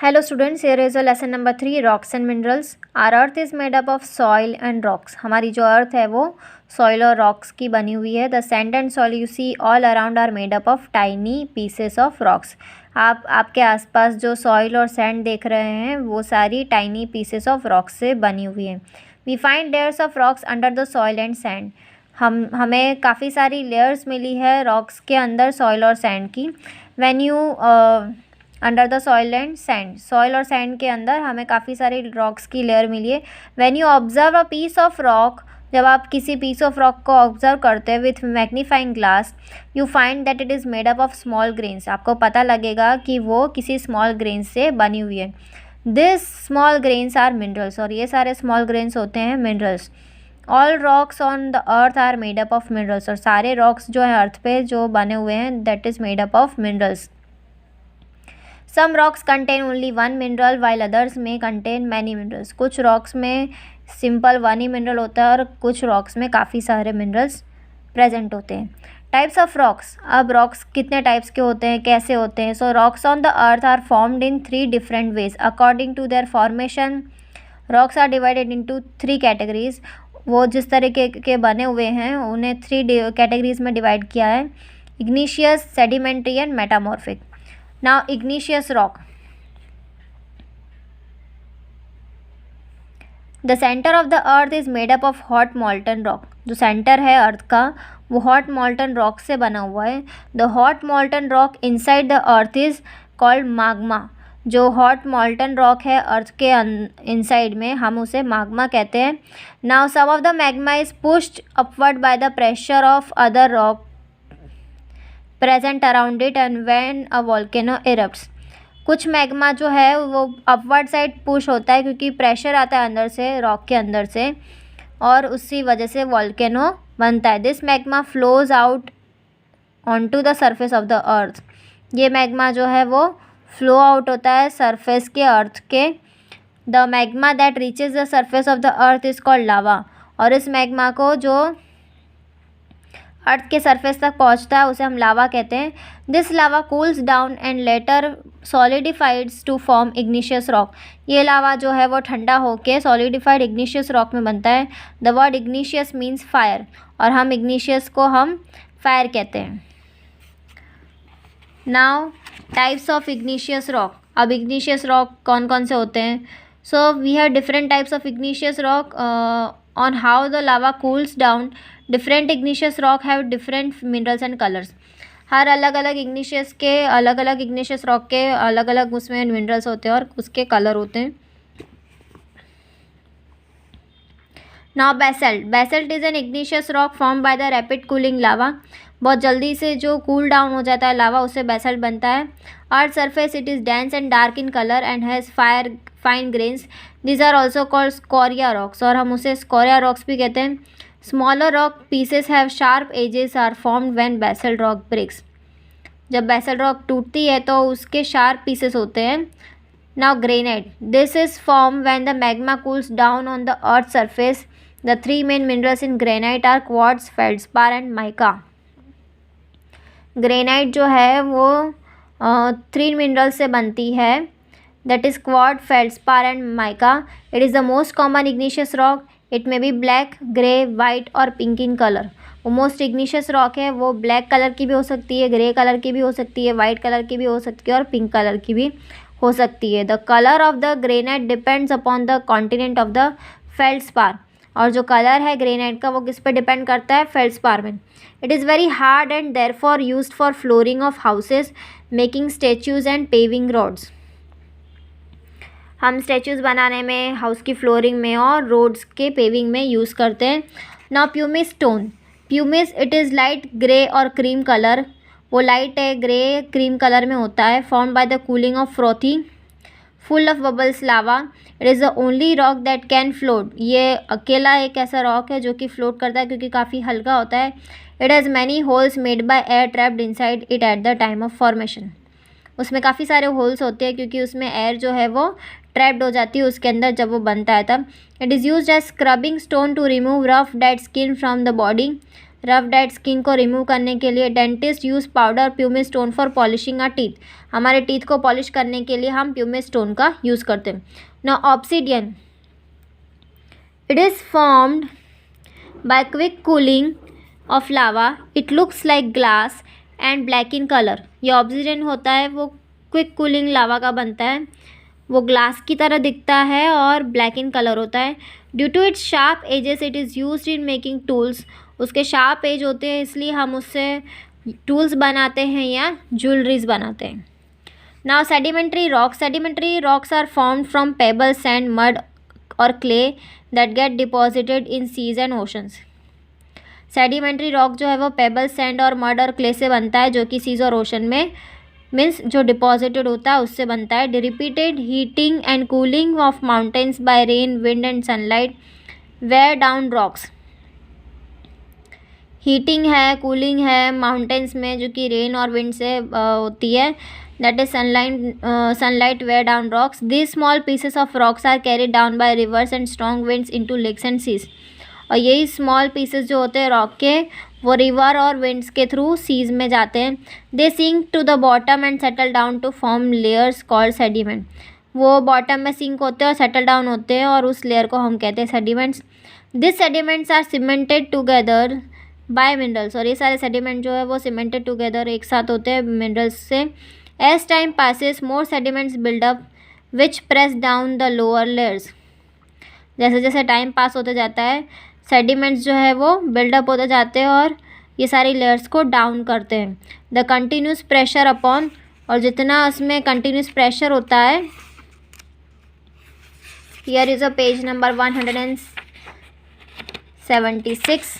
Hello students, here is a lesson number 3 rocks and minerals. Our earth is made up of soil and rocks. हमारी जो अर्थ है वो soil और rocks की बनी हुई है. The sand and soil you see all around are made up of tiny pieces of rocks. आपके आसपास जो soil और sand देख रहे हैं वो सारी tiny pieces of rocks से बनी हुई है. We find layers of rocks under the soil and sand. हमें काफ़ी सारी layers मिली है rocks के अंदर soil और sand की. When you under the soil and sand, soil और सैंड के अंदर हमें काफ़ी सारी रॉक्स की लेयर मिली है. When you observe a piece of rock, जब आप किसी पीस ऑफ रॉक को ऑब्जर्व करते हैं with magnifying glass, you find that it is made up of small grains. आपको पता लगेगा कि वो किसी स्मॉल ग्रेन्स से बनी हुई है. This small grains are minerals, और ये सारे स्मॉल ग्रेन्स होते हैं minerals. All rocks on the earth are made up of minerals, और सारे रॉक्स जो है अर्थ पे जो बने हुए हैं that is made up of minerals. Some rocks contain only one mineral while others may contain many minerals. कुछ rocks में सिंपल वन ही मिनरल होता है और कुछ rocks में काफ़ी सारे मिनरल्स प्रेजेंट होते हैं. Types of rocks. अब रॉक्स कितने टाइप्स के होते हैं, कैसे होते हैं? So rocks on the earth are formed in 3 different ways according to their formation. Rocks are divided into 3 categories. वो जिस तरीके के बने हुए हैं उन्हें 3 कैटेगरीज में डिवाइड किया है: igneous, sedimentary and metamorphic. Now igneous rock. The center of the earth is made up of hot molten rock. जो सेंटर है अर्थ का वो हॉट मॉल्टन रॉक से बना हुआ है. The hot molten rock inside the earth is called magma. जो hot मॉल्टन rock है अर्थ के इनसाइड में हम उसे magma कहते हैं. Now some of the magma is pushed upward by the pressure of other rock present around it and when a volcano erupts. कुछ magma जो है वो अपवर्ड साइड पुश होता है क्योंकि प्रेशर आता है अंदर से, रॉक के अंदर से, और उसी वजह से वोल्केनो बनता है. This magma flows out on to the surface of the earth. ये मैग्मा जो है वो फ्लो आउट होता है सरफेस के अर्थ के. The magma that reaches the surface of the earth is called lava. और इस मैग्मा को जो अर्थ के सरफेस तक पहुंचता है उसे हम लावा कहते हैं. This lava cools down and later solidifies to form igneous rock. ये लावा जो है वो ठंडा होके सॉलिडिफाइड इग्निशियस रॉक में बनता है. The word igneous means fire, और हम इग्निशियस को हम फायर कहते हैं. Now types of igneous rock. अब इग्निशियस रॉक कौन कौन से होते हैं? So we have different types of igneous rock on how the lava cools down. Different igneous rock have different minerals and colors. हर अलग अलग इग्निशियस के अलग अलग इग्निशियस रॉक के अलग अलग उसमें मिनरल्स होते हैं और उसके कलर होते हैं. Now basalt. Basalt is an igneous rock form by the rapid cooling lava. बहुत जल्दी से जो कूल डाउन हो जाता है लावा उससे बेसल्ट बनता है. Earth surface it is dense and dark in colour and has fine grains. These are also called scoria rocks, और हम उसे स्कोरिया रॉक्स भी कहते हैं. Smaller rock pieces have sharp edges are formed when basalt rock breaks. जब basalt rock टूटती है तो उसके शार्प पीसेस होते हैं. Now granite. This is form when the magma cools down on the earth surface. The 3 main minerals in granite are quartz, feldspar and mica. Granite जो है वो 3 मिनरल्स से बनती है, that is quartz, feldspar and mica. It is the most common igneous rock. It may be black, grey, white और pink in color. वो most igneous rock है, वो ब्लैक कलर की भी हो सकती है, ग्रे कलर की भी हो सकती है, वाइट कलर की भी हो सकती है और पिंक कलर की भी हो सकती है. The colour of the granite depends upon the continent of the feldspar. और जो कलर है ग्रेनाइट का वो किस पे डिपेंड करता है? फेल्डस्पार में. It is very hard and therefore used for flooring of houses, making statues and paving roads. हम स्टैचूज़ बनाने में, हाउस की फ्लोरिंग में और रोड्स के पेविंग में यूज़ करते हैं. Now pumice stone. Pumice it is light grey और क्रीम कलर. वो लाइट है, ग्रे क्रीम कलर में होता है. Formed by the cooling of frothy full of bubbles lava. It is the only rock that can float. ये अकेला एक ऐसा रॉक है जो कि फ्लोट करता है क्योंकि काफ़ी हल्का होता है. It has many holes made by air trapped inside it at the time of formation. उसमें काफ़ी सारे होल्स होते हैं क्योंकि उसमें एयर जो है वो ट्रैप्ड हो जाती है उसके अंदर जब वो बनता है तब. It is used as scrubbing stone to remove rough dead skin from the body. Rough dead skin को रिमूव करने के लिए dentist use powder pumice stone for polishing our teeth. हमारे टीथ को पॉलिश करने के लिए हम प्यूमिक स्टोन का यूज़ करते हैं। Now obsidian, it is formed by quick cooling of lava, it looks like glass and black in colour. ये ऑब्सीडियन होता है वो क्विक कूलिंग लावा का बनता है, वो ग्लास की तरह दिखता है और ब्लैक इन कलर होता है। Due to its sharp edges it is used in making tools. उसके शार्प एज होते हैं इसलिए हम उससे टूल्स बनाते हैं या ज्वेलरीज बनाते हैं। Now sedimentary rocks, sedimentary rocks are formed from pebble sand mud और clay that get deposited in seas and oceans. Sedimentary rock जो है वो पेबल सैंड और मड और क्ले से बनता है जो कि सीज और ओशन में मीन्स जो डिपॉजिटेड होता है उससे बनता है। Repeated heating and cooling of mountains by rain wind and sunlight wear down rocks. Heating है, कूलिंग है माउंटेन्स में जो कि रेन और विंड से होती है, that is sunlight wear down rocks. This small pieces of rocks are carried down by rivers and strong winds into lakes and seas. और यही स्मॉल पीसेस जो होते हैं रॉक के वो रिवर और विंड्स के थ्रू सीज में जाते हैं। They sink to the bottom and settle down to form layers called sediment. वो बॉटम में सिंक होते हैं और सेटल डाउन होते हैं और उस लेयर को हम कहते हैं sediments. This sediments are cemented together by minerals. और ये सारे सेडिमेंट जो है वो सीमेंटेड टुगेदर एक साथ होते हैं मिनरल्स से। As time passes more sediments build up which press down the lower layers. जैसे जैसे टाइम पास होते जाता है सेडिमेंट्स जो है वो बिल्डअप होते जाते हैं और ये सारी लेयर्स को डाउन करते हैं। द कंटिन्यूस प्रेशर अपॉन, और जितना उसमें कंटिन्यूस प्रेशर होता है, here is a page number 176।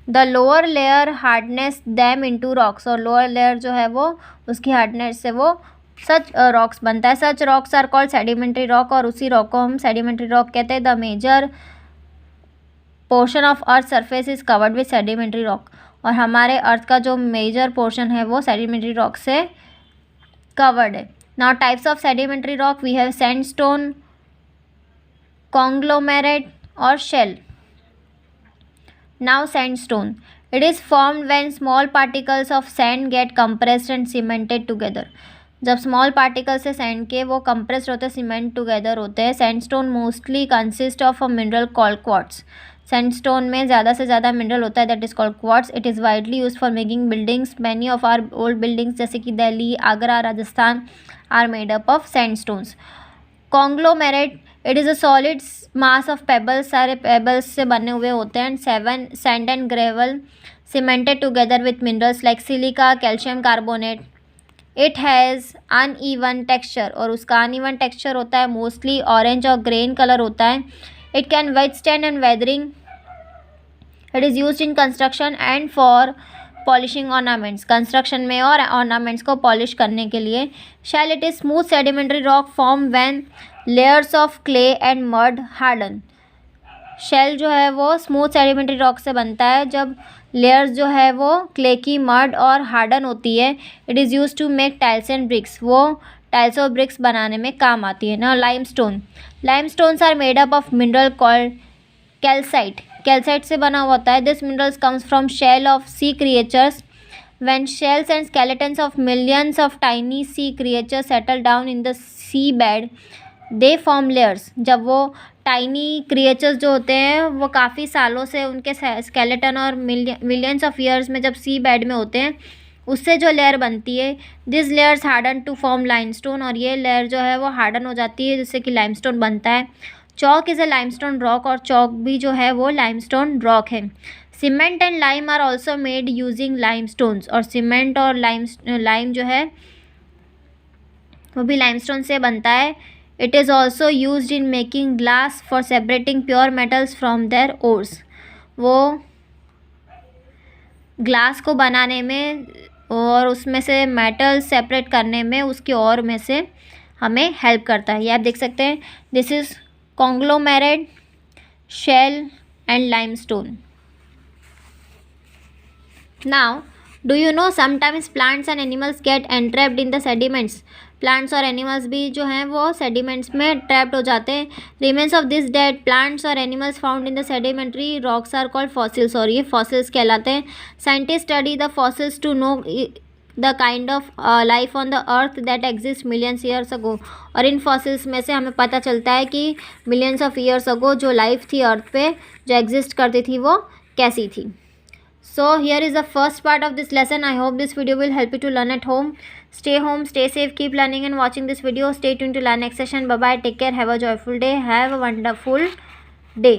The lower layer hardness them into rocks. और लोअर लेयर जो है वो उसकी हार्डनेस से वो सच रॉक्स बनता है। Such rocks are called sedimentary rock, और उसी रॉक को हम सेडिमेंट्री रॉक कहते हैं। The major portion of earth surface is covered with sedimentary rock. और हमारे अर्थ का जो मेजर पोर्शन है वो सेडिमेंट्री रॉक से कवर्ड है। Now types of sedimentary rock we have sandstone, conglomerate और shale. Now sandstone. It is formed when small particles of sand get compressed and cemented together. जब small particle से sand के वो compressed होते हैं, cement together होते हैं। Sandstone mostly consist of a mineral called quartz. Sandstone में ज़्यादा से ज़्यादा मिनरल होता है that is called quartz. It is widely use for making buildings. Many of our old buildings जैसे कि Delhi, Agra, Rajasthan are made up of sandstones. Conglomerate, it is a solid mass of pebbles. सारे पेबल्स से बने हुए होते हैं। 7 sand and gravel cemented together with minerals like silica, calcium carbonate. It has uneven texture, और उसका अनइवन टेक्सचर होता है मोस्टली ऑरेंज और ग्रेन कलर होता है। It can withstand and weathering. It is used in construction and for polishing ornaments. Construction में और ornaments को पॉलिश करने के लिए। Shale, it is smooth sedimentary rock form when layers of clay and mud harden. Shell जो है वो smooth sedimentary rock से बनता है जब लेयर्स जो है वो क्ले की, मड और हार्डन होती है। It is use to make tiles and bricks. वो टाइल्स और ब्रिक्स बनाने में काम आती है ना। Limestone, limestones are made up of mineral called calcite. Calcite से बना हुआ होता है। This minerals comes from shell of sea creatures. When shells and skeletons of millions of tiny sea creatures settle down in the sea bed, they form layers. जब वो tiny creatures जो होते हैं वो काफ़ी सालों से उनके स्केलेटन और मिलियंस ऑफ ईयर्स में जब सी बेड में होते हैं उससे जो लेयर बनती है, this layers harden to form limestone. और ये लेयर जो है वो हार्डन हो जाती है जिससे कि लाइमस्टोन बनता है। Chalk is a limestone rock, और चौक भी जो है वो लाइमस्टोन रॉक है। Cement and lime are also made using limestones. और सीमेंट और लाइम जो है वो भी लाइमस्टोन से बनता है। It is also used in making glass for separating pure metals from their ores. वो ग्लास को बनाने में और उसमें से मेटल सेपरेट करने में उसके ओर में से हमें हेल्प करता है। ये आप देख सकते हैं। This is conglomerate, shale and limestone. Now do you know sometimes plants and animals get entrapped in the sediments, plants और एनिमल्स भी जो हैं वो सेडिमेंट्स में ट्रैप्ड हो जाते हैं। Remains of this dead plants और animals found in the sedimentary rocks are called fossils, और ये फॉसिल्स कहलाते हैं। Scientist study the fossils to know the kind of life on the earth that exist millions years ago, और इन fossils में से हमें पता चलता है कि मिलियंस ऑफ ईयर्स अगो जो लाइफ थी अर्थ पे जो एग्जिस्ट करती थी वो कैसी थी। So here is the first part of this lesson. I hope this video will help you to learn at home. Stay home, stay safe, keep learning and watching this video. Stay tuned to learn next session. Bye bye, take care, have a joyful day, have a wonderful day.